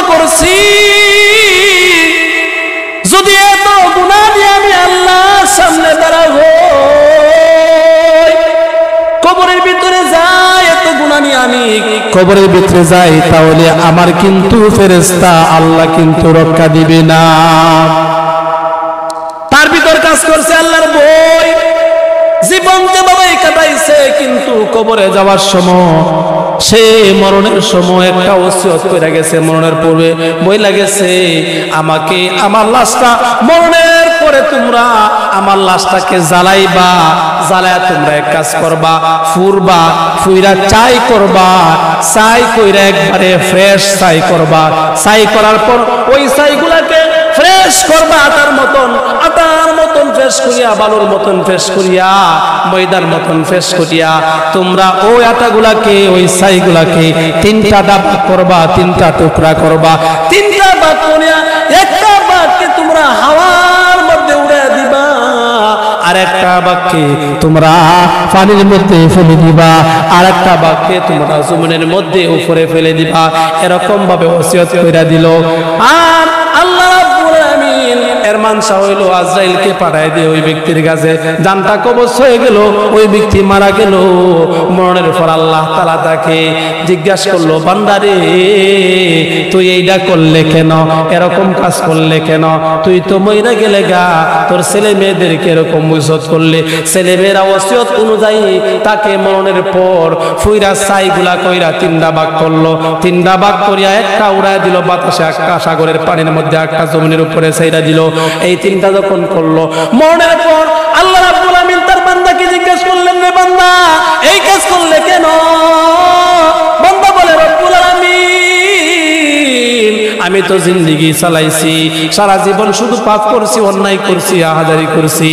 গুনাহ করছি, যদি এত গুনাহ নিয়ে আমি আল্লাহর সামনে দাঁড়াবো, কবরের ভিতরে যাই, এত গুনাহ নিয়ে আমি কবরের ভিতরে যাই, তাহলে আমার কিন্তু ফেরেশতা আল্লাহ কিন্তু রক্ষা দিবে না। তার ভিতর কাজ করছে আল্লাহর ভয়, জীবন যেভাবে কাটাইছে, কিন্তু কবরে যাওয়ার সময় সে মরণের সময় একটা ওসিয়ত করে গেছে, মরণের পূর্বে বইলা গেছে, আমাকে আমার লাশটা মরণের পরে তোমরা আমার লাশটাকে জ্বালাইবা, জ্বালায়া তোমরা এক কাজ করবা, ফুরবা, ফুইরা চাই করবা, চাই কইরা একবারে ফ্রেশ চাই করবা, চাই করার পর ওই চাইগুলাকে ফ্রেশ করবা, আটার মতন ফ্রেশ করিয়া, বালুর মতন ফ্রেশ করিয়া, ময়দার মতন ফ্রেশ করিয়া তোমরা ওই আটাগুলাকে, ওই ছাইগুলাকে তিনটা ডাবা করবা, তিনটা টুকরা করবা, তিনটা ভাগ করিয়া একটা ভাগকে তোমরা হাওয়ার মধ্যে উড়ে দিবা, আর একটা ভাগকে তোমরা পানির মধ্যে ফেলে দিবা, আর একটা ভাগকে তোমরা জমিনের মধ্যে উপরে ফেলে দিবা। এরকম ভাবে ওসিয়ত কইরা দিল। আর আল্লাহ রাব্বুল আমিন এর মানসা হইল আজরাইলকে পাঠায় দিয়ে ওই ব্যক্তির কাছে, জানটা কবজ হয়ে গেল, ওই ব্যক্তি মারা গেল। মরণের পর আল্লাহ তাআলা তাকে জিজ্ঞাসা করলো, বান্দারে তুই এইটা করলে কেন, এরকম কাজ করলে কেন, তুই তো মইরা গেলে গা, তোর ছেলে মেয়েদেরকে এরকম ওসিয়ত করলে, ছেলে মেয়েরা ওসিয়ত অনুযায়ী তাকে মরণের পর ফুইরা ছাইগুলা কইরা তিনটা ভাগ করলো, তিনটা ভাগ করিয়া একটা উড়ায় দিল বাতাসে, একটা সাগরের পানির মধ্যে, একটা জমিনের উপরে ছাইরা দিল। এই তিনটা যখন করলো, মরণের পর আল্লাহ রাব্বুল আমিন তার বান্দাকে জিজ্ঞাসা করলেন, রে বান্দা এই কাজ করলে কেন? বান্দা বলে, রব্বুল আমিন আমি তো জিন্দেগি চালাইছি, সারা জীবন শুধু পাপ করছি, অন্যায় করছি, আহাজারি করছি,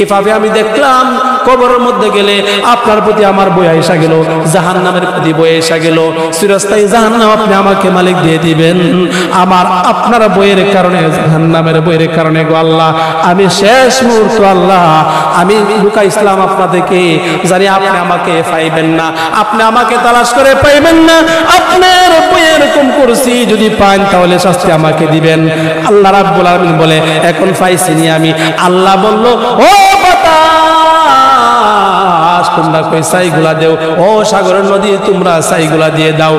এইভাবে আমি দেখলাম কবরের মধ্যে গেলে আপনার প্রতি আমার বই আইসা গেল, জাহান্নামের প্রতি বই আইসা গেল, চিরস্থায়ী জাহান্নাম আপনি আমাকে মালিক দিয়ে দিবেন। আমার আপনার বইয়ের কারণে, জাহান্নামের বইয়ের কারণে গো আল্লাহ, আমি শেষ মুহূর্ত আল্লাহ আমি লুকাইছিলাম আপনাদেরকে, জানি আপনি আমাকে পাইবেন না, আপনি আমাকে তালাশ করে পাইবেন না, আপনার বই এরকম করছি, যদি পান তাহলে শাস্তি আমাকে দিবেন। আল্লাহ রাব্বুল আমিন বলে, এখন পাইছিনি আমি। আল্লাহ বলল, ও বাতাস তোমরা কই ছাইগুলা দেও, ও সাগরের নদী তোমরা ছাইগুলা দিয়ে দাও।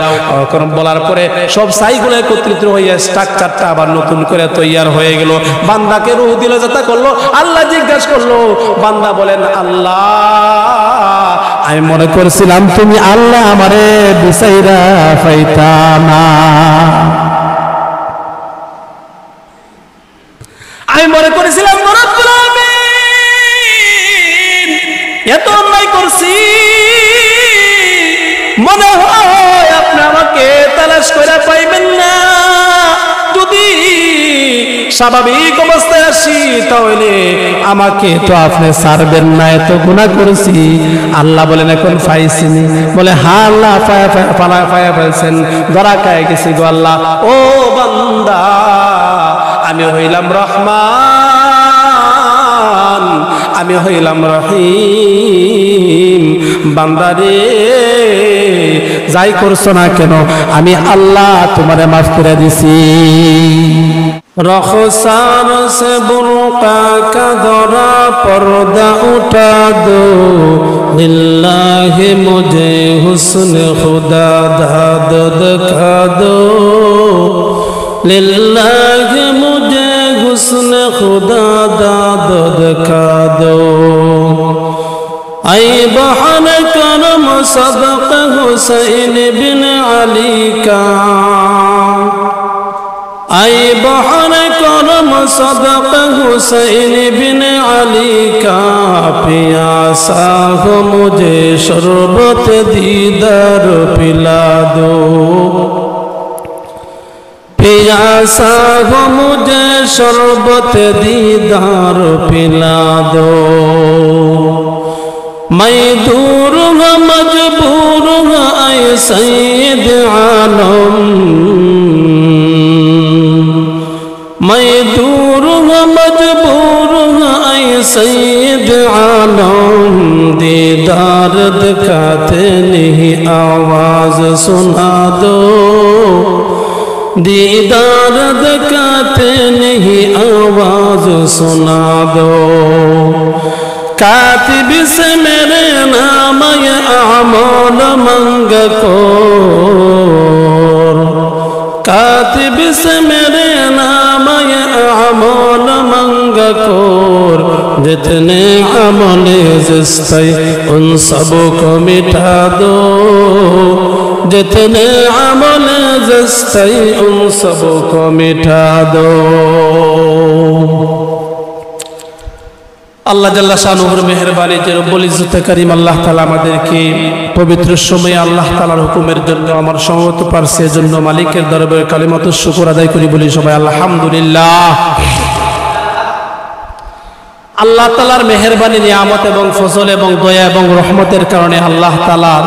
বলার পরে সব ছাইগুলো একত্রিত হইয়া স্ট্রাকচারটা আবার নতুন করে তৈয়ার হয়ে গেল। বান্দাকে রূহ দিল, যাতা করলো। আল্লাহ জিজ্ঞাসা করলো, বান্দা বলেন, আল্লাহ আমি মনে করছিলাম তুমি আল্লাহ আমারে বিচাইরা পাইতা না, আমি মনে করেছিলাম রব্বুল আমিন এত অন্যায় করছি, মনে হয় আপনি আমাকে তালাশ করে পাইবেন না, যদি স্বাভাবিক অবস্থায় আসি তাহলে আমাকে তো আপনি ছাড়বেন না, এত গুনাহ করেছি। আল্লাহ বলেন, এখন পাইছিনি? বলে, হ্যাঁ আল্লাহ পায়া পাইছেন, ধরা খায় গেছি গো আল্লাহ। ও বান্দা আমি হইলাম রহমান, আমি হইলাম রহিম, বান্দারে যাই করছো না কেন আমি আল্লাহ তোমারে মাফ করে দিছি। रख़सार से बुर्का का दौरा पर्दा उठा दो, लिल्लाहि मुझे हुस्न खुदा दाद दिखा दो, लिल्लाहि मुझे हुस्न खुदा दाद दिखा दो। ऐ बहन करम सदक़ हुसैन बिन अली का, ऐ बहन करम सदक़ हुसैन बिन अली का, प्यासा हो मुझे शरबत दीदार पिला दो, प्यासा हो मुझे शरबत दीदार पिला दो। मैं दूर हूँ मजबूर हूँ ऐ सैयद आलम, मैं दूर हूँ मजबूर हूँ ऐ सैयद आलम, दीदार दिखाते नहीं आवाज सुना दो, दीदार दिखाते नहीं आवाज सुना दो कातिब से मेरे नाम ये आमोल मंग को कातिब से मेरे नाम ये आमोल मंग को जितने अमले जिस्ते उन सबको मिटा दो जितने अमले जिस्ते उन सबको मिटा दो আল্লাহ জাল্লা শানুর মেহেরবানি যে রব্বুল ইজ্জতে কারীম আল্লাহ তাআলা আমাদেরকে পবিত্র সময়ে আল্লাহ তাআলার হুকুমের জন্য আমার সমবেত পারছে এজন্য মালিকের দরবারে কালিমাতু শুকর আদায় করি বলি সবাই আলহামদুলিল্লাহ। আল্লাহ তাআলার মেহেরবানি নিয়ামত এবং ফজল এবং দয়া এবং রহমতের কারণে আল্লাহ তাআলার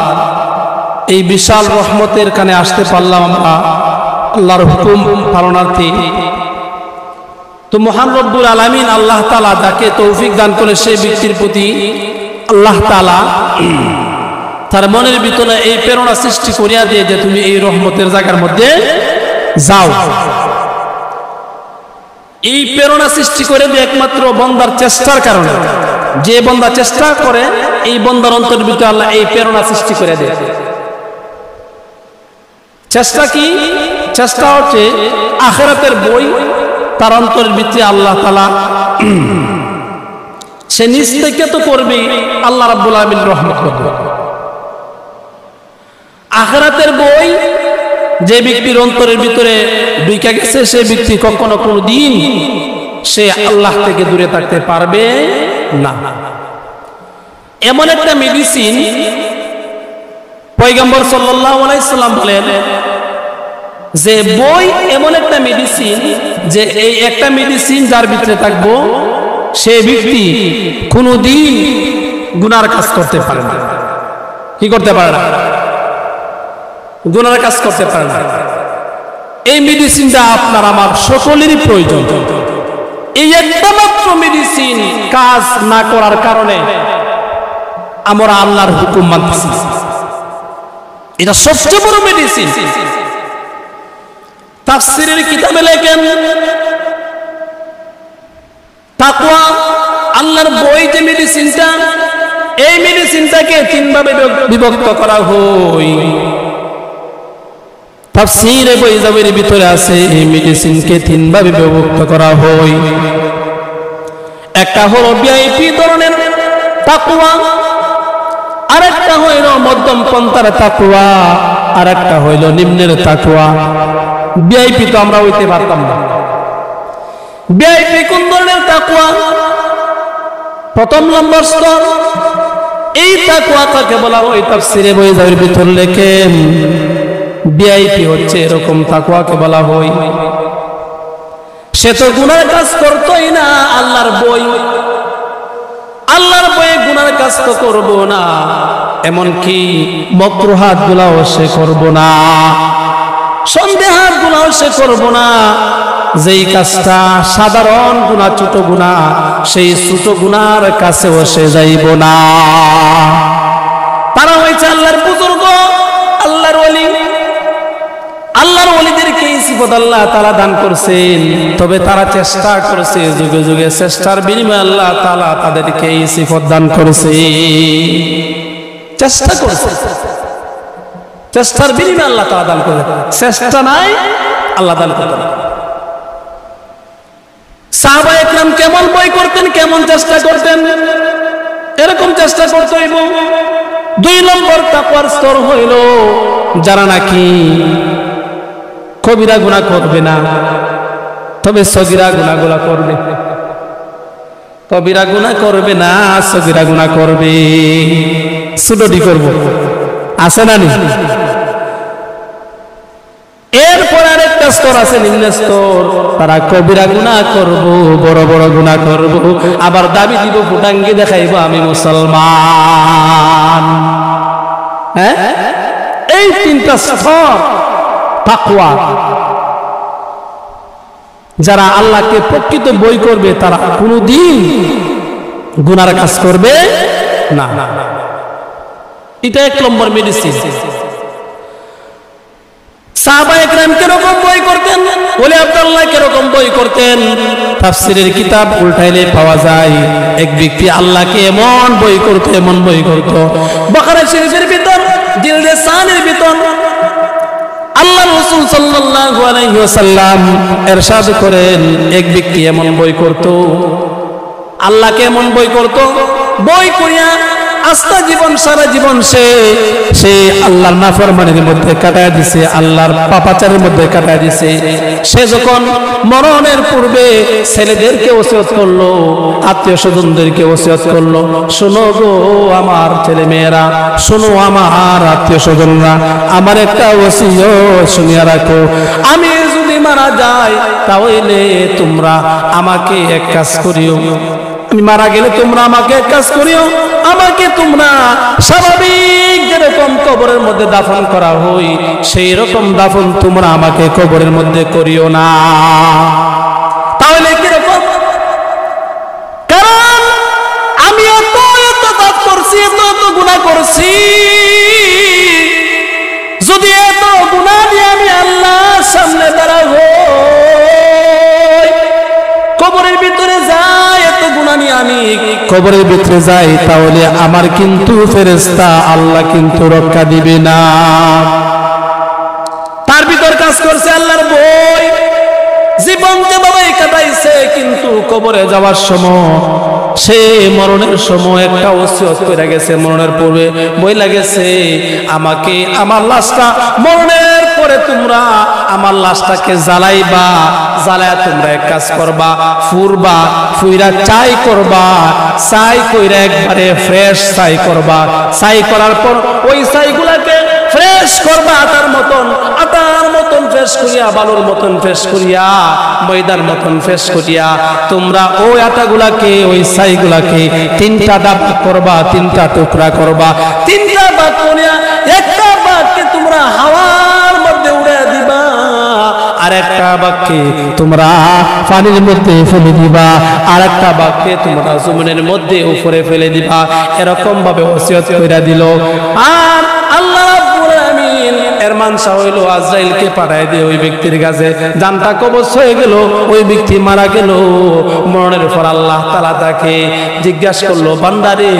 এই বিশাল রহমতের কানে আসতে পারলাম আমরা আল্লাহর হুকুম পালনার্থী। তো মহান রব্বুল আলামিন আল্লাহ তাআলা যাকে তৌফিক দান করে সেই ব্যক্তির প্রতি আল্লাহ তাআলা তার মনের ভিতরে এই প্রেরণা সৃষ্টি করিয়া দিয়ে যে তুমি এই রহমতের জায়গার মধ্যে যাও। এই প্রেরণা সৃষ্টি করে দিয়ে একমাত্র বান্দার চেষ্টার কারণে, যে বান্দা চেষ্টা করে এই বান্দার অন্তরের ভিতরে আল্লাহ এই প্রেরণা সৃষ্টি করে দেয়। চেষ্টা কি? চেষ্টা হচ্ছে আখিরাতের বই তার অন্তরের ভিতরে আল্লাহ তাআলা সে নিজ থেকে তো করবে, আল্লাহ রাব্বুল আলামিন রহমত করবে। আখিরাতের বই যে ব্যক্তির অন্তরের ভিতরে ঢুকে গেছে সেই ব্যক্তি কখনো কোনোদিন সে আল্লাহ থেকে দূরে থাকতে পারবে না। এমন একটা মেডিসিন পয়গম্বর সাল্লাল্লাহু আলাইহি সাল্লাম বলেন যে বই এমন একটা মেডিসিন যে এই একটা মেডিসিন যার ভিতরে থাকবো সে ব্যক্তি কোনোদিন গুনার কাজ করতে পারে না। কি করতে পারে না? গুনার কাজ করতে পারে না। এই মেডিসিনটা আপনার আমার সকলেরই প্রয়োজন। এই একটা মাত্র মেডিসিন কাজ না করার কারণে আমরা আল্লাহর হুকুম মানতেছি, এটা সবচেয়ে বড় মেডিসিন। তাফসীরের কিতাবে লেখেন তাকওয়া আল্লাহর বই যে মেডিসিনটা, এই মেডিসিনটাকে তিন ভাবে বিভক্ত করা হয়। তাফসীরে বইজাবের ভিতরে আছে এই মেডিসিনকে তিন ভাবে বিভক্ত করা হয়। একটা হলো ভিআইপি ধরনের তাকওয়া, আরেকটা হইল মধ্যম পন্থার তাকওয়া, আরেকটা হইল নিম্নের তাকওয়া। ভিআইপি তো আমরা হইতে পারতাম না। ভিআইপি কোন ধরনের তাকওয়া? প্রথম নম্বর স্তর। এই তাকওয়াটাকে বলা হয় তাফসীরে বইজাবের ভিতর লেখেন ভিআইপি হচ্ছে এরকম তাকওয়াকে বলা হয় সে তো গুনার কাজ করতোই না, আল্লাহর বইয়ে গুনার কাজ তো করবো না, এমনকি মাকরুহাত গুনাহও সে করবো না, সন্দেহাত গুনাহও সে করবো না। যেই কাজটা সাধারণ গুনাহ, ছোট গুনাহ, সেই ছোট গুনার কাছেও সে যাইব না। তারা হয়েছে আল্লাহর বুজুর্গ, আল্লাহর ওলি। আল্লাহর ওলিদেরকে এই সিফত আল্লাহ তাআলা দান করছেন, তবে তারা চেষ্টা করেছে, যুগে যুগে চেষ্টার বিনিময়ে আল্লাহ তাআলা তাদেরকে এই সিফত দান করেছে। চেষ্টা করছে, চেষ্টার বিনিময়ে আল্লাহ তাআলা দান করেছে। চেষ্টা নাই, আল্লাহ দান করতেন। সাহাবায়ে কেরাম কেমন বই করতেন, কেমন চেষ্টা করতেন, এরকম চেষ্টা করতে হইব। দুই নম্বর তাকওয়ার স্তর হইল যারা নাকি কবিরা গুনাহ করবে না, তবে সগীরা গুনাহগুলো করবে। কবিরা গুনাহ করবে না, সগীরা গুনাহ করবে। ছোটটি করব, আছে না নি? এরপর আরেকটা স্তর আছে, নিম্ন স্তর। তারা কবিরা গুনাহ করব, বড় বড় গুনাহ করব, আবার দাবি দিব, ফুটাঙ্গি দেখাইব আমি মুসলমান। হ্যাঁ, এই তিনটা স্তর তাকওয়া। যারা আল্লাহকে প্রকৃত বই করবে তারা কোনোদিন গুনার কাজ করবে না। এটা এক নম্বর মেডিসিন। সাহাবায়ে কেরাম কিরকম বই করতেন? মধ্যে আল্লাহ কিরকম বই করতেন? তাফসীরের কিতাব উল্টাইলে পাওয়া যায় এক ব্যক্তি আল্লাহকে এমন বই করতো, এমন বই করতো। বাকারা শরীফের ভিতর জিলদে সানের ভিতর আল্লাহ রাসূল সাল্লাল্লাহু আলাইহি ওয়াসাল্লাম ইরশাদ করেন, এক ব্যক্তি এমন বই করতো, আল্লাহকে এমন বই করতো, বই করিয়া আস্তা জীবন সারা জীবন সে আল্লাহর নাফরমানির মধ্যে কাটায় দিছে, আল্লাহর পাপাচারের মধ্যে কাটায় দিছে। সে যখন মরণের পূর্বে ছেলেদেরকে ওসিয়ত করলো, আত্মীয় স্বজনদেরকে ওসিয়ত করলো, শোনো গো আমার ছেলে মেয়েরা, শোনো আমার আত্মীয় স্বজনরা, আমার একটা ওসিয়ত শুনিয়া রাখো, আমি যদি মারা যাই তাহলে তোমরা আমাকে এক কাজ করিও, আমি মারা গেলে তোমরা আমাকে এক কাজ করিও, আমাকে তোমরা স্বাভাবিক যেরকম কবরের মধ্যে দাফন করা হই সেই রকম দাফন তোমরা আমাকে কবরের মধ্যে করিও না। তাহলে কিরকম? কারণ আমি এত পাপ করছি, এত গুনাহ করছি, যদি এত গুনাহ দিয়ে আমি আল্লাহর সামনে দাঁড়াবো, কবরের ভিতরে যাই, এত গুনাহ নিয়ে আমি কবরের ভিতরে যাই, তাহলে আমার কিন্তু ফেরেশতা আল্লাহ কিন্তু রক্ষা দিবে না। তার ভিতর কাজ করছে আল্লাহর বই, জীবন যেভাবে কাটাইছে, কিন্তু কবরে যাওয়ার সময় সে মরণের সময় একটা ওসিয়ত করে গেছে, মরণের পূর্বে বই লাগেছে, আমাকে আমার লাশটা মরণের পরে তোমরা আমার লাশটাকে জ্বালাইবা, জ্বালায়া তোমরা এক কাজ করবা, ফুরবা, ফুইরা চাই করবা, চাই কইরা একবারে ফ্রেশ চাই করবা, চাই করার পর ওই চাইগুলাকে ফ্রেশ করবা, আটার মতন ফ্রেশ করিয়া, বালুর মতন ফ্রেশ করিয়া, ময়দার মতন ফ্রেশ করিয়া তোমরা ওই আটাগুলাকে, ওই ছাইগুলাকে তিনটা ডাবা করবা, তিনটা টুকরা করবা, তিনটা ভাগ করিয়া একটা ভাগকে তোমরা হাওয়ার মধ্যে উড়ে দিবা, আর একটা ভাগকে তোমরা পানির মধ্যে ফেলে দিবা, আর একটা ভাগকে তোমরা জমিনের মধ্যে উপরে ফেলে দিবা। এরকম ভাবে ওসিয়ত কইরা দিল। আর আল্লাহ রাব্বুল আলামিন এর মানসা হইল আজরাইলকে পাঠায় দিয়ে ওই ব্যক্তির কাছে, জানটা কবজ হয়ে গেল, ওই ব্যক্তি মারা গেল। মরণের পর আল্লাহ তাআলা তাকে জিজ্ঞাসা করলো, বান্দারে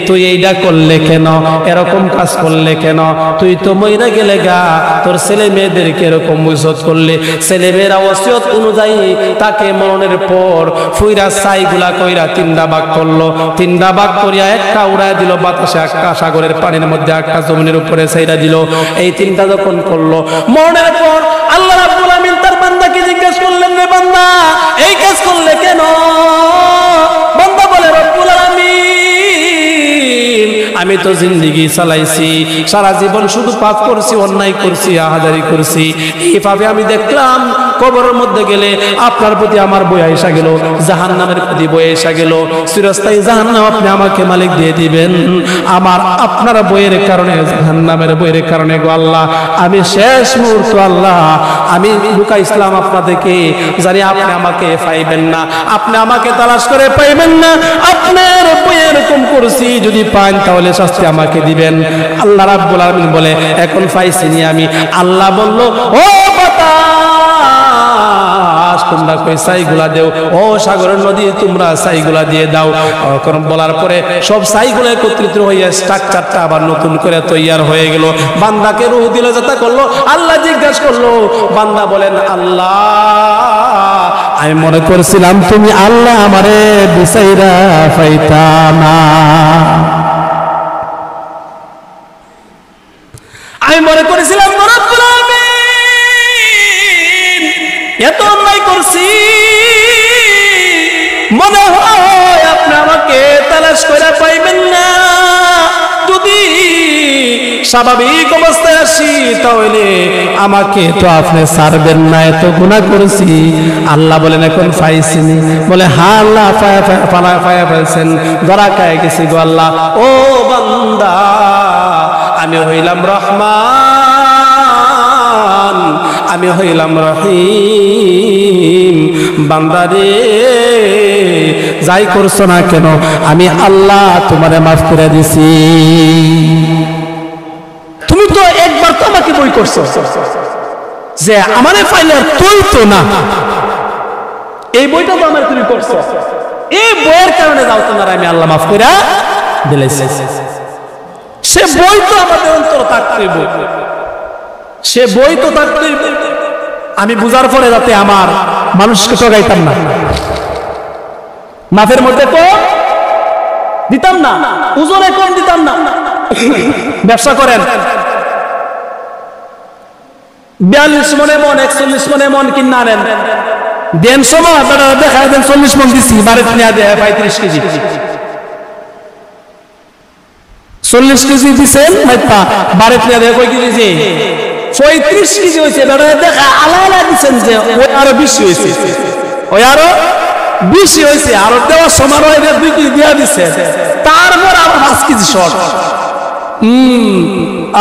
তুই এইটা করলে কেন, এরকম কাজ করলে কেন, তুই তো মইরা গেলে গা, তোর ছেলে মেয়েদেরকে এরকম ওসিয়ত করলে, ছেলে মেয়েরা ওসিয়ত অনুযায়ী তাকে মরণের পর ফুইরা ছাইগুলা কইরা তিনটা ভাগ করলো, তিনটা ভাগ করিয়া একটা উড়ায় দিল বাতাসে, একটা সাগরের পানির মধ্যে, একটা জমিনের উপরে ছাইরা দিল। এই তিনটা যখন করলো, মরণের পর আল্লাহ রাব্বুল আমিন তার বান্দাকে জিজ্ঞাসা করলেন, রে বান্দা এই কাজ করলে কেন? বান্দা বলে, রব্বুল আলামিন আমি তো জিন্দেগি চালাইছি, সারা জীবন শুধু পাপ করছি, অন্যায় করছি, আহাজারি করছি, এইভাবে আমি দেখলাম কবরের মধ্যে গেলে আপনার প্রতি আমার বই আইসা গেল, জাহান্নামের প্রতি বই আইসা গেল, চিরস্থায়ী জাহান্নাম আপনি আমাকে মালিক দিয়ে দিবেন, আমার আপনার বইয়ের কারণে, জাহান্নামের বইয়ের কারণে গো আল্লাহ আমি শেষ মুহূর্ত আল্লাহ আমি লুকাইছিলাম আপনাদেরকে, জানি আপনি আমাকে পাইবেন না, আপনি আমাকে তালাশ করে পাইবেন না, আপনার বই এরকম করছি, যদি পান তাহলে শাস্তি আমাকে দিবেন। আল্লাহ রাব্বুল আলামিন বলে, এখন পাইছিনি আমি। আল্লাহ বলল, ও বাতাস তোমরা কই ছাইগুলা দেও, ও সাগরের নদী তোমরা ছাইগুলা দিয়ে দাও। কারণ বলার পরে সব ছাইগুলা একত্রিত হইয়া স্ট্রাকচারটা আবার নতুন করে তৈয়ার হয়ে গেল। বান্দাকে রূহ দিল, যাতা করলো, আল্লাহ জিজ্ঞাসা করলো, বান্দা বলেন, আল্লাহ আমি মনে করছিলাম তুমি আল্লাহ আমারে বিসাইরা পাইতা না, আমি মনে করেছিলাম রব্বুল আমিন এত অন্যায় করছি, মনে হয় আপনি আমাকে তালাশ করে পাইবেন না, যদি স্বাভাবিক অবস্থায় আসি তাহলে আমাকে তো আপনি ছাড়বেন না, এত গুনাহ করেছি। আল্লাহ বলেন, এখন পাইছিনি? বলে, হ্যাঁ আল্লাহ পায়া ফেলছেন, ধরা খায় গেছি গো আল্লাহ। ও বান্দা আমি হইলাম রহমান, আমি হইলাম রহিম, বান্দারে যাই করছো না কেন আমি আল্লাহ তোমারে মাফ করে দিছি। তুমি তো একবার তো আমাকে বই করছো, যে আমারে পাইলে আর তুই তো না, এই বইটা তো আমার তুমি করছো, এই বইয়ের কারণে যাও তোমার আমি আল্লাহ মাফ করে দিলাইছি। সে বই তো আমাদের অন্তর থাকতেই, বই সে বই তো থাকতেই। আমি বুঝার পরে যাতে আমার মানুষকে ঠকাইতাম না, মাফের মধ্যে কম দিতাম না, ওজনে কম দিতাম না। ব্যবসা করেন 42 মনে মন 41 মনে মন কিনা নেন, দেন সময় দেখা দেন 40 মন দিচ্ছি, বাড়িতে নিয়ে দেয় 35 কেজি, 40 কেজি দিচ্ছেন বাড়িতে নিয়ে দেয় কয় কেজি, 35 কেজি হয়েছে। দেখা আলাদা দিচ্ছেন যে ওই আরো বেশি হয়েছে, ওই আরো বেশি হয়েছে, আরো দেওয়ার সময় 2 কেজি দেওয়া দিচ্ছে, তারপর আবার 5 কেজি শর্ট।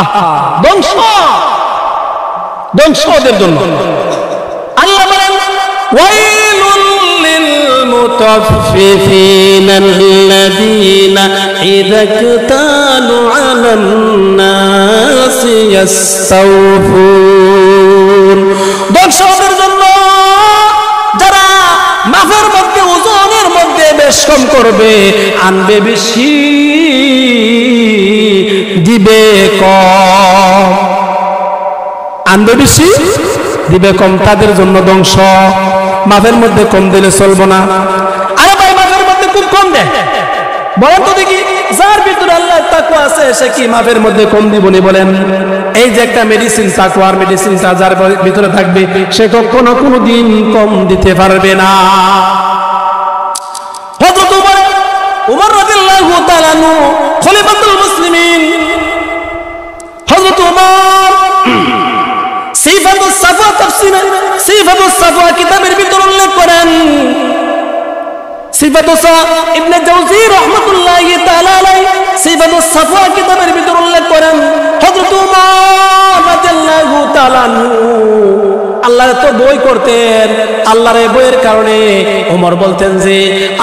আহা, ধ্বংস ধ্বংস ওদের জন্য। আল্লাহ বলেন ওয়াইলুল লিল মুতাফফিফিনা আল্লাযীনা ইযা ইকতালু আলান নাসি ইস্তাওফুন। ধ্বংস ওদের জন্য যারা মাফের মধ্যে ওজনের মধ্যে বেশ কম করবে, আনবে বেশি দিবে কম, আনবে বেশি দিবে কম, তাদের জন্য ধ্বংস। মাফের মধ্যে কম দিলে চলবো না। আরে ভাই মাফের মধ্যে খুব কম দেয়, বলেন তো দেখি, যার ভিতরে আল্লাহর তাকওয়া আছে সে কি মাফের মধ্যে কম দিবনি বলেন? এই যে একটা মেডিসিন, তাকওয়ার মেডিসিনটা যার ভিতরে থাকবে সে কখনো কোনোদিন কম দিতে পারবে না। হযরত উমর রাদিয়াল্লাহু তাআলা আনহু খলিফাতুল মুসলিমিন, হযরত উমর সিফাতুস সাফওয়া তাফসীর, সিফাতুস সাফওয়া কিতাবের ভিতর উল্লেখ করেন, সিফাতুস ইবনে জাওজি রাহমাতুল্লাহি তাআলা আলাইহি সিফাতুস সাফওয়া কিতাবের ভিতর উল্লেখ করেন, হযরত উমর রাদিয়াল্লাহু তাআলা আনহু আল্লাহর তো বই করতেন, আল্লাহর এই বইয়ের কারণে ওমর বলতেন যে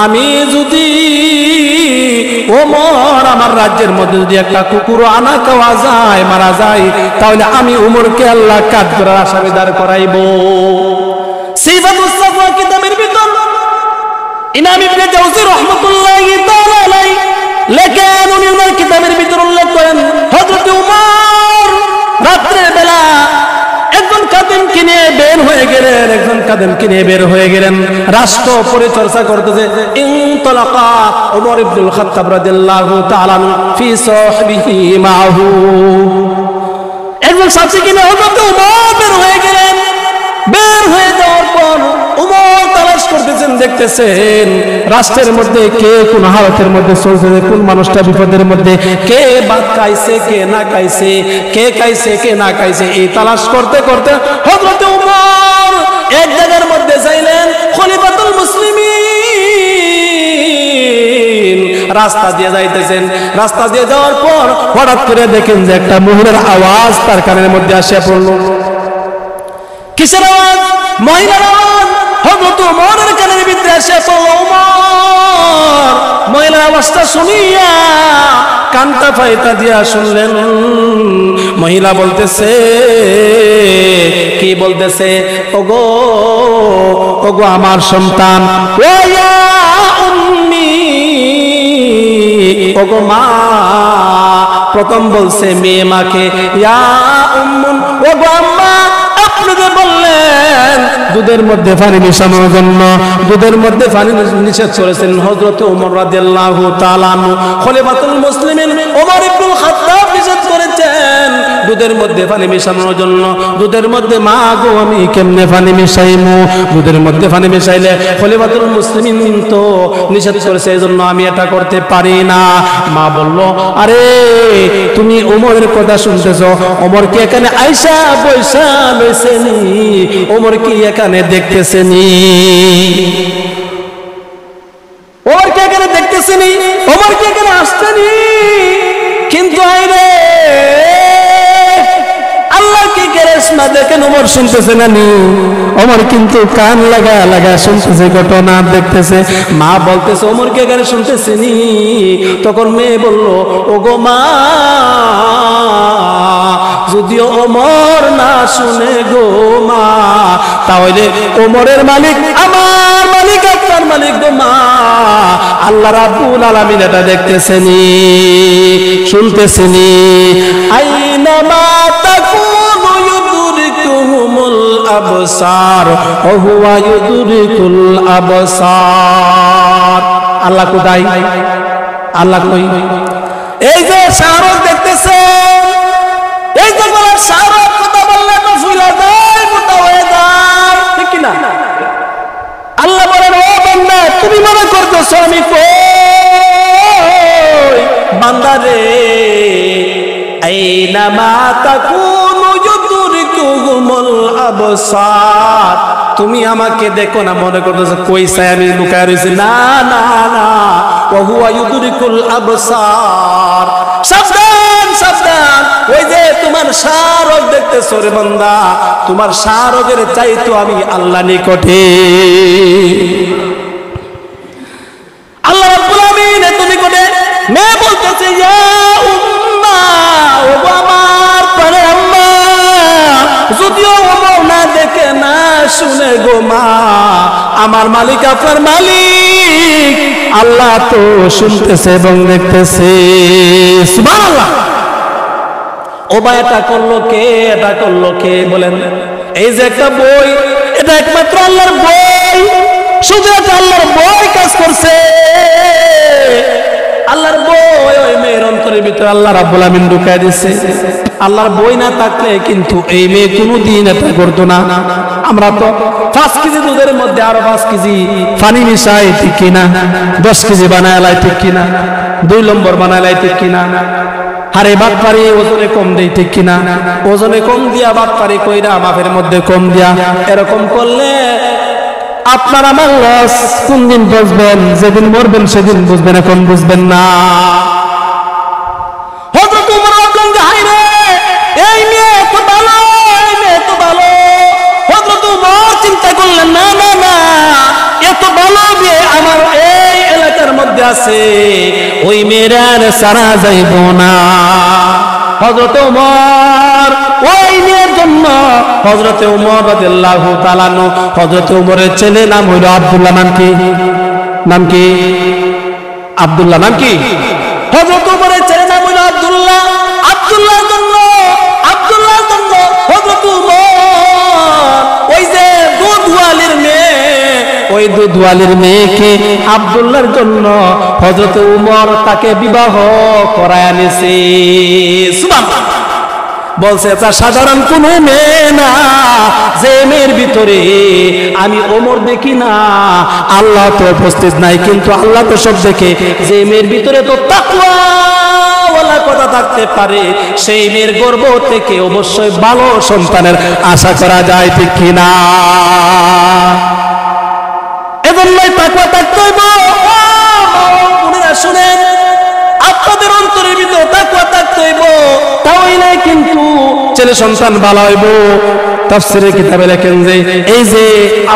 আমি যদি ওমর আমার রাজ্যের মধ্যে যদি একটা কুকুর আনা খাওয়া যায়, মারা যায়, তাহলে আমি ওমরকে আল্লাহ কাজ করার আসামি দাঁড় করাইব। সিফাতুস সাফওয়া কিতাবের ভিতর ইমাম ইবনে জাওজি রাহমাতুল্লাহি তাআলা আলাইহি লেখেন, উনি ওনার কিতাবের ভিতর উল্লেখ করেন হযরত ওমর রাত্রের বেলা একজন খাদেমকে নিয়ে বের হয়ে গেলেন, একজন খাদেমকে নিয়ে বের হয়ে গেলেন, রাষ্ট্র পরিচর্যা করতেছে। ইনতালাকা ওমর ইবনুল খাত্তাব রাদিয়াল্লাহু তাআলা ফি সাহবিহি মাহু, একজন সাথীকে নিয়ে হযরত ওমর বের হয়ে গেলেন। বের হয়ে যাওয়ার পর ওমর তালাশ করতেছেন, দেখতেছেন রাষ্ট্রের মধ্যে কে কোন হালতের মধ্যে চলছে, কোন মানুষটা বিপদের মধ্যে, কে ভাত খাইছে কে না খাইছে, কে খাইছে কে না খাইছে, এই তালাশ করতে করতে হযরত ওমর এক জায়গার মধ্যে যাইলেন, খলিফাতুল মুসলিমিন রাস্তা দিয়ে যাইতেছেন। রাস্তা দিয়ে যাওয়ার পর হঠাৎ করে দেখেন যে একটা মহিলার আওয়াজ তার কানের মধ্যে আসে পড়লো। কিসের আওয়াজ? মহিলার আওয়াজ। হযরত ওমরের কানের ভিতরে এসে পড়লো। ওমর মহিলার আওয়াজটা শুনিয়া কানটা ফাইতা দিয়া শুনলেন। মহিলা বলতেছে, কি বলতেছে? ওগো ওগো আমার সন্তান, ওয়া উম্মি, ওগো মা। প্রথম বলছে মেয়ে মাকে, ইয়া উম্মুন, ওগো আম্মা। আপনি যে বললেন দুধের মধ্যে পানি মিশানোর জন্য, দুধের মধ্যে পানি নিষেধ করেছেন হযরত ওমর রাদিয়াল্লাহু তাআলা আনহু, খলিফাতুল মুসলিমিন ওমর ইবনুল খাত্তাব নিষেধ করেছেন দুধের মধ্যে পানি মিশানোর জন্য। দুধের মধ্যে মা গো আমি কেমনে পানি মিশাইমু? দুধের মধ্যে পানি মিশাইলে খলিফাতুল মুসলিমিন তো নিষেধ করেছে, এজন্য আমি এটা করতে পারি না। মা বলল, আরে তুমি ওমরের কথা শুনতেছো? ওমর কি এখানে আইসা বৈশা লইছেনি? ওমর কি এখানে দেখতেছেনি? ওমর কি এখানে দেখতেছেনি? ওমর কি এখানে আসছেনি? কিন্তু আইরে আল্লাহ কি কেরেশমা দেখেন, ওমর শুনতেছে না নি? ওমর কিন্তু কান লাগা লাগা শুনতেছে, ঘটনা দেখতেছে। মা বলতেছে ওমর কি এখানে শুনতেছে নি? তখন মেয়ে বলল, ওগো মা যদিও ওমর না শুনে গো মা, তাহলে ওমরের মালিক আমার মালিক, আপনার মালিক গো মা। আল্লাহ রাব্বুল আলামিন এটা দেখতেছেনি, শুনতেছেনি। আইনামা তাকুনু ইউদরিকুহুমুল আবসার ওয়া হুয়া ইউদরিকুল আবসার। আল্লাহ কোথায়? আল্লাহ কই? এই যে শাহরুখ দেখতেছেন, এই যে বলার শাহরুখ কথা বললে তো ফুলে যায়, মোটা হয়ে যায়, ঠিক কি না? আল্লাহ বলেন ও বান্দা, তুমি মনে করতেছো আমি কই? বান্দা রে, আইনামা তাকুনু ইউদরিকুহুমুল আবসার। তুমি আমাকে দেখো না, মনে করতেছো কই চাই আমি লুকায় রয়েছি। না না না, ওয়া হুয়া ইউদরিকুল আবসার। সাবধান সাবধান, ওই যে তোমার শাহরগ দেখতেছো রে বান্দা, তোমার শাহরগের চাইতো আমি আল্লাহ নিকটে। আল্লাহ রাব্বুল আমিন এত নিকটে। মেয়ে বলতেছে ইয়া উম্মা, ও আমার পরে আম্মা, যদিও ওমর না দেখে না শুনে গো মা, আমার মালিক আপনার মালিক আল্লাহ তো শুনতেছে এবং দেখতেছে। সুবহানাল্লাহ। ও ভাই, এটা করলো কে? এটা করলো কে বলেন? এই যে একটা বই, এটা একমাত্র আল্লাহর বই, শুধু একটা আল্লাহর বই কাজ করছে। আল্লাহর বই ওই মেয়ের অন্তরের ভিতরে আল্লাহ রাব্বুল আমিন ঢুকায় দিচ্ছে। আল্লাহর বই না থাকলে কিন্তু এই মেয়ে কোনোদিন এটা করতো না। আমরা তো 5 কেজি দুধের মধ্যে আরো 5 কেজি পানি মিশাই, ঠিক কিনা? 10 কেজি বানায়, ঠিক কিনা? 2 নম্বর বানায়, ঠিক কিনা? আরে বাদ পারি ওজনে কম দেই, ঠিক কিনা? ওজনে কম দিয়া বাদ পারি কইরা মাপের মধ্যে কম দিয়া, এরকম করলে আপনার আমার লস। কোন দিন বুঝবেন? যেদিন মরবেন সেদিন বুঝবেন, এখন বুঝবেন না। হযরত ওমর বললেন যে হায় রে, এই মেয়ে তো ভালো, এই মেয়ে তো ভালো। হযরত ওমর চিন্তা করলেন না না না, এত ভালো মেয়ে আমার এই এলাকার মধ্যে আছে, ওই মেয়ের সারা যাইব না। হযরত ওমর ওই মেয়ের জন্য, হযরত ওমর রাদিয়াল্লাহু তাআলা আনহু, হযরত ওমরের ছেলে নাম হইল আব্দুল্লাহ। নাম কি? নাম কি? আব্দুল্লাহ। নাম কি? হযরত ওমরের ছেলে নাম হইল আব্দুল্লাহ। আব্দুল্লাহর জন্য, আব্দুল্লাহর জন্য হযরত ওমর ওই যে দুধওয়ালির মেয়ে, ওই দুধওয়ালির মেয়েকে আব্দুল্লাহর জন্য হযরত ওমর তাকে বিবাহ করায় আনেছে। সুবহানাল্লাহ। বলছে এটা সাধারণ কোন মেয়ে না, যে মেয়ের ভিতরে আমি ওমর দেখি না, আল্লাহ তো উপস্থিত নাই, কিন্তু আল্লাহ তো সব দেখে। যে মেয়ের ভিতরে তো তাকওয়া ওয়ালা কথা থাকতে পারে, সেই মেয়ের গর্ভ থেকে অবশ্যই ভালো সন্তানের আশা করা যায়, ঠিক কিনা? এজন্যই তাকওয়া থাকতে হইব। শুনেন, আপনাদের অন্তরের ভিতরে তাকওয়া থাকতে হইব, তাহলে কিন্তু ছেলে সন্তান ভালো হইব। তাফসীরের কিতাবে লেখেন যে এই যে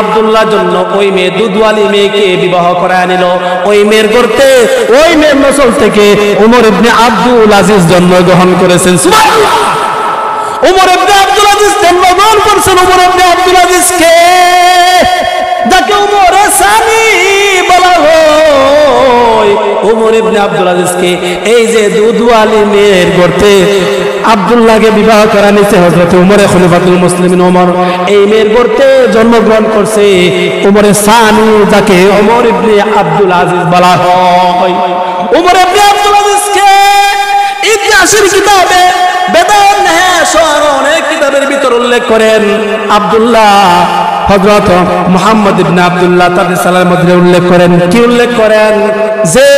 আব্দুল্লাহর জন্য ওই মেয়ে দুধওয়ালি মেয়েকে বিবাহ করায় আনিল, ওই মেয়ের গর্তে, ওই মেয়ের নসল থেকে ওমর ইবনে আব্দুল আজিজ জন্মগ্রহণ করেছেন। সুবহানাল্লাহ। ওমর ইবনে আব্দুল আজিজ জন্মগ্রহণ করেছেন। ওমর ইবনে আব্দুল আজিজ কে? যাকে ওমরে সানি বলা হয়। ওমর ইবনে আব্দুল আজিজকে এই যে দুধওয়ালি মেয়ের গর্তে আব্দুল্লাহকে বিবাহ করা নিছে হযরত ওমর খলিফাতুল মুসলিমিন ওমর, এই মেয়ের গর্তে জন্মগ্রহণ করছে ওমরে সানি, যাকে ওমর ইবনে আব্দুল আজিজ বলা হয়। ওমর ইবনে আব্দুল আজিজকে ইতিহাসের কিতাবে, বেদান সহ অনেক কিতাবের ভিতর উল্লেখ করেন। আব্দুল্লাহ হযরত মুহাম্মদ ইবনে আব্দুল্লাহ তাদের সালার মধ্যে উল্লেখ করেন। কি উল্লেখ করেন? যে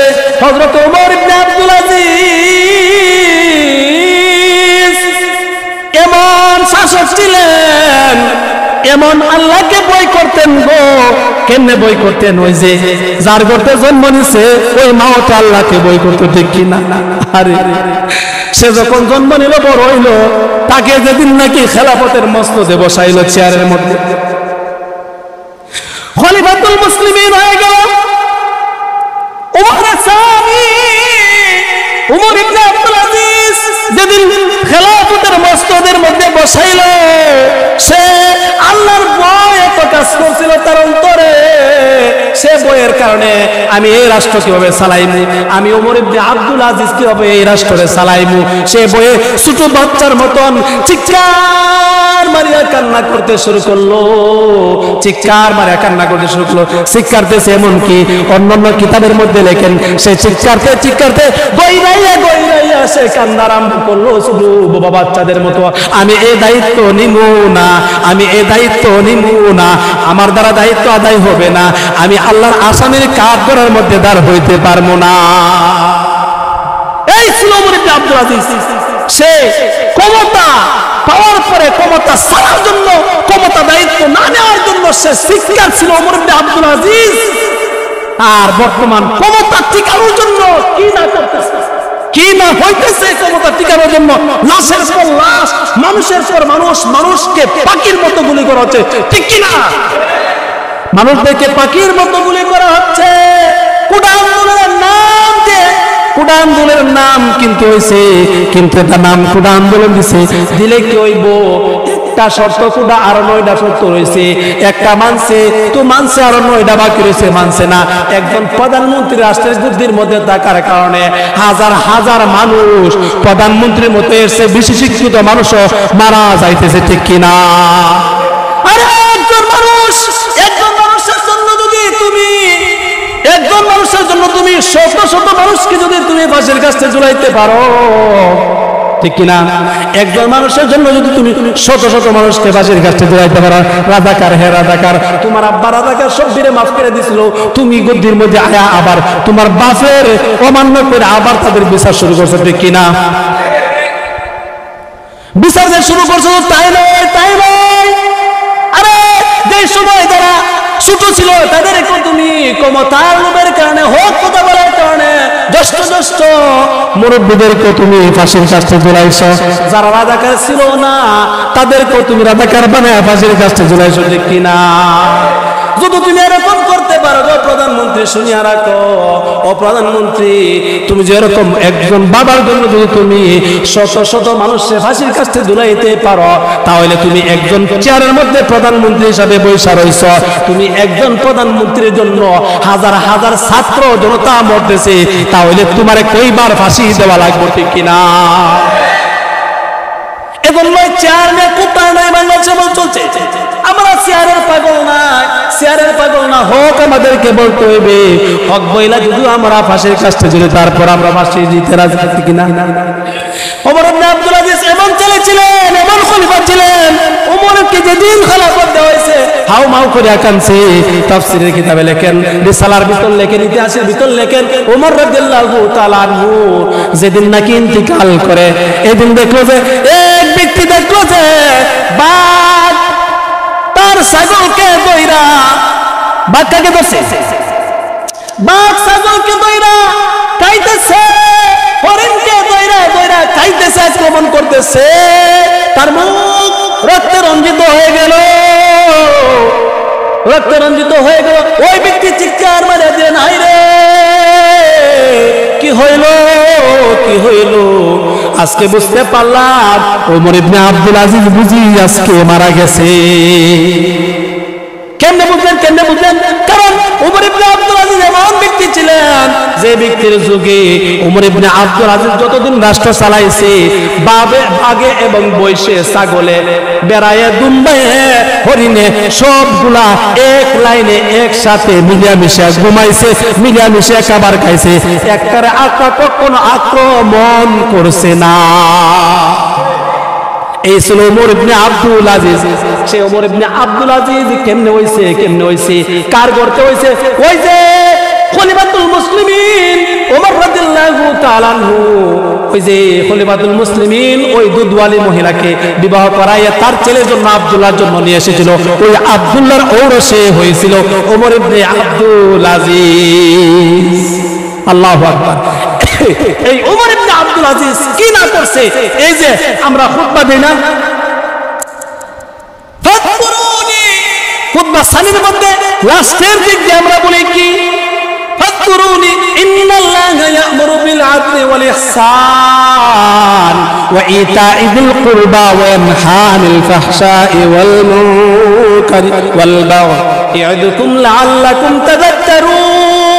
হযরত ওমর ইবনে আব্দুল আজিজ এমন শাসক ছিলেন, এমন আল্লাহকে বই করতেন গো। কেমনে বই করতেন? ওই যে যার গর্তে জন্ম নিছে ওই মাও তো আল্লাহকে বই করতো, ঠিক কিনা? আরে সে যখন জন্ম নিল, বড় হইল, তাকে যেদিন নাকি খেলাফতের মসনদে বসাইল, চেয়ারের মধ্যে খলিফাতুল মুসলিমিন হয়ে গেল ওমর সানি। ওমর ইবনে আব্দুল আজিজ যেদিন খেলাফতের মস্তদের মধ্যে বসাইল, সে আল্লাহর ভয় এত কাজ করছিল তার অন্তরে, সে বইয়ের কারণে আমি এই রাষ্ট্র কিভাবে চালাইমু, আমি ওমর ইবনে আব্দুল আজিজ কিভাবে এই রাষ্ট্রে চালাইমু, সে বইয়ে ছোট বাচ্চার মতন চিৎকার মারিয়া কান্না করতে শুরু করলো, চিৎকার মারিয়া কান্না করতে শুরু করলো। চিৎকারতেছে এমনকি অন্যান্য কিতাবের মধ্যে লেখেন সে চিৎকারতে চিৎকারতে গইরাইয়া গইরাইয়া সে কান্না আরম্ভ করলো শুধু বাবা বাচ্চাদের মতো। আমি এই দায়িত্ব নিমু না, আমি এই দায়িত্ব নিমু না, আমার দ্বারা দায়িত্ব আদায় হবে না, আমি আল্লাহর আসামির কাঠ করার মধ্যে দাঁড় হইতে পারবো না। এই ছিল ওমর ইবনে আব্দুল আজিজ। সে ক্ষমতা পাওয়ার পরে ক্ষমতা ছাড়ার জন্য, ক্ষমতা দায়িত্ব না নেওয়ার জন্য সে শিক্ষার ছিল ওমর ইবনে আব্দুল আজিজ। আর বর্তমান ক্ষমতা টিকানোর জন্য কি না করতেছে, কি না হইতেছে ক্ষমতা টিকানোর জন্য, লাশের পর লাশ, মানুষের পর মানুষ, মানুষকে পাখির মতো গুলি করা হচ্ছে, ঠিক কিনা? মানুষদেরকে পাখির মতো গুলি করা হচ্ছে। কোটা আন্দোলনের নাম দিয়ে, কোটা আন্দোলনের নাম কিন্তু হয়েছে, কিন্তু এটা নাম কোটা আন্দোলন দিছে, দিলে কি হইব? একটা শর্ত কোটা আরো 9টা শর্ত রয়েছে, একটা মানছে তো মানছে, আরো 9টা বাকি রয়েছে মানছে না। একজন প্রধানমন্ত্রী রাষ্ট্রের বুদ্ধির মধ্যে থাকার কারণে হাজার হাজার মানুষ প্রধানমন্ত্রীর মতো এসে বেশি শিক্ষিত মানুষও মারা যাইতেছে, ঠিক কিনা? আরে একজন মানুষের জন্য যদি তুমি, একজন মানুষের জন্য তুমি শত শত মানুষকে যদি তুমি ফাঁসির কাছে ঝুলাইতে পারো, ঠিক কিনা? একজন মানুষের জন্য যদি তুমি শত শত মানুষকে ফাঁসির কাছে ঝুলাইতে পারো, রাজাকার হে রাজাকার, তোমার আব্বা রাজাকার সব বীরে মাফ করে দিছিল, তুমি গদ্দির মধ্যে আয়া আবার তোমার বাপের অমান্য করে আবার তাদের বিচার শুরু করছো, ঠিক কিনা? বিচার যে শুরু করছো তাই নয়, তাই নয়। আরে যে সময় যারা ছোট ছিল তাদেরকে তুমি ক্ষমতার লোভের কারণে, হোক কথা বলার কারণে জ্যেষ্ঠ জ্যেষ্ঠ মুরব্বীদেরকে তুমি ফাঁসির কাছে ঝুলাইছো, যারা রাজাকার ছিল না তাদেরকে তুমি রাজাকার বানায় ফাঁসির কাছে ঝুলাইছো, ঠিক কিনা? যদি তুমি এরকম করতে পারো, প্রধানমন্ত্রী শুনিয়া রাখো, ও প্রধানমন্ত্রী, তুমি যেরকম একজন বাবার জন্য যদি তুমি শত শত মানুষের ফাঁসির কাছে ঝুলাইতে পারো, তাহলে তুমি একজন চেয়ারের মধ্যে প্রধানমন্ত্রী হিসাবে বৈশা রইছ, তুমি একজন প্রধানমন্ত্রীর জন্য হাজার হাজার ছাত্র জনতা মরতেছে, তাহলে তোমার কইবার ফাঁসি দেওয়া লাগবে, ঠিক কিনা? এজন্য চেয়ার নিয়ে কোথায় নাই বাংলাদেশে চলছে। আমরা চেয়ারের পাগল না, চেয়ারের পাগল না হোক, আমাদেরকে বলতে হইবে হক বইলা যদি আমরা ফাঁসির কাছে ঝুলে তারপর আমরা ফাঁসি দিতে রাজি, ঠিক কিনা? ওমর ইবনে আব্দুল আজিজ এমন ছেলে ছিলেন, এমন খলিফা ছিলেন, ওমরকে যেদিন খেলাফত দেওয়া হয়েছে হাউ মাউ করে কাঁদছে। তাফসীরের কিতাবে লেখেন, রিসালার ভিতর লেখেন, ইতিহাসের ভিতর লেখেন, ওমর রাদিয়াল্লাহু তাআলা আনহু যেদিন নাকি ইন্তিকাল করে, এদিন দেখলো যে এক ব্যক্তি দেখলো যে বাঘ তার ছাগলকে দইরা, বাঘটাকে ধরছে, বাঘ ছাগলকে দইরা খাইতেছে, হরিণকে দইরা দইরা খাইতেছে, আক্রমণ করতেছে, তার মুখ রক্তে রঞ্জিত হয়ে গেল, রক্তে রঞ্জিত হয়ে গেল। ওই ব্যক্তি চিৎকার মারে দেন, হাই রে কি হইল, কি হইল? আজকে বুঝতে পারলাম ওমর ইবনে আব্দুল আজিজ বুঝি আজকে মারা গেছে। কেমনে বুঝলেন, কেমনে বুঝলেন? কারণ ওমর ইবনে আব্দুল আজিজ এমন ব্যক্তি ছিলেন যে ব্যক্তির যুগে ওমর ইবনে আব্দুল আজিজ যতদিন রাষ্ট্র চালাইছে, বাঘে এবং বৈশে, ছাগলে, বেড়ায়, দুম্বায়, হরিণে সবগুলা এক লাইনে একসাথে মিলিয়ামিশে ঘুমাইছে, মিলিয়ামিশে খাবার খাইছে, একবারে কখনো আক্রমণ করছে না। এই ছিল ওমর ইবনে আব্দুল আজিজ। সে ওমর ইবনে আব্দুল আজিজ কেমনে হইছে, কেমনে হইছে, কার করতে হইছে? ওই যে খলিফাতুল মুসলিমিন ওমর রাদিয়াল্লাহু তাআলা আনহু, ওই যে খলিফাতুল মুসলিমিন ওই দুধওয়ালি মহিলাকে বিবাহ করাইয়া তার ছেলের জন্য আব্দুল্লাহর জন্য নিয়ে এসেছিল, ওই আব্দুল্লাহর ঔরসে হয়েছিল ওমর ইবনে আব্দুল আজিজ। আল্লাহু আকবার। এই ওমর ইবনে আব্দুল আজিজ কি না করছে? এই যে আমরা খুতবা দেই না, ফাদকুরুনি, খুতবা সানির মধ্যে লাস্টের দিক দিয়ে আমরা বলি কি ফাদকুরুনি, ইন্নাল্লাহা ইয়া'মুরু বিল আদলি ওয়াল ইহসান ওয়া ইতা'i যিল কুরবা ওয়া ইয়ানহা আনিল ফাহশা'i ওয়াল মুনকারি ওয়াল বাগই ইয়া'দুকুম লা'আল্লাকুম তাযাক্কারুন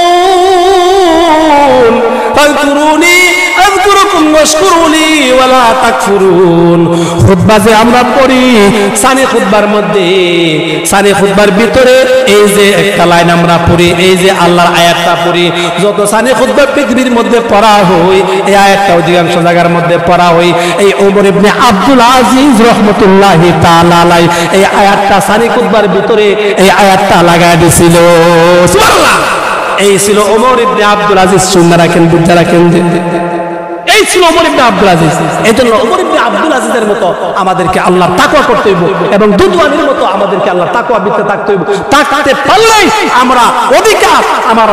ফাযকুরুনি আযকুরুকুম ওয়াশকুরুলি ওয়ালা তাকফুরুন। খুতবা যে আমরা পড়ি সানি খুতবার মধ্যে, সানি খুতবার ভিতরে এই যে একটা লাইন আমরা পড়ি, এই যে আল্লাহর আয়াতটা পড়ি, যত সানি খুতবা পৃথিবীর মধ্যে পড়া হয় এই আয়াতটা অধিকাংশ জায়গার মধ্যে পড়া হয়। এই ওমর ইবনে আব্দুল আজিজ রাহমাতুল্লাহি তাআলা আলাইহি এই আয়াতটা সানি খুতবার ভিতরে এই আয়াতটা লাগায় দিয়েছিল। সুবহানাল্লাহ। এই ছিল ওমর ইবনে আব্দুল আজিজ। শুনে রাখেন, বুঝে রাখেন, এই ছিল ওমর ইবনে আব্দুল আজিজ। এজন্য ওমর ইবনে আব্দুল আজিজের মতো আমাদেরকে আল্লাহর তাকওয়া করতে হইব এবং দুধওয়ানির মতো আমাদেরকে আল্লাহর তাকওয়া বিতে থাকতে হইব। থাকতে পারলেই আমরা অধিকার, আমার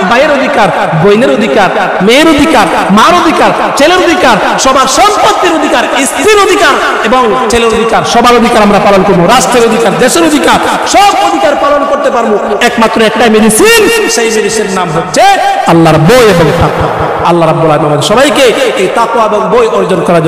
ভাইয়ের অধিকার, বোনের অধিকার, মেয়ের অধিকার, মার অধিকার, ছেলের অধিকার, সবার সম্পত্তির অধিকার, স্ত্রীর অধিকার এবং ছেলের অধিকার, সবার অধিকার আমরা পালন করব। রাষ্ট্রের অধিকার, দেশের অধিকার, সব অধিকার পালন করতে পারবো। একমাত্র একটাই মেডিসিন, সেই মেডিসিনের নাম হচ্ছে আল্লাহর বই এবং তাকওয়া। আল্লাহ রাব্বুল আলামিন আমাদের সবাইকে এই তাকওয়া এবং বই অর্জন করার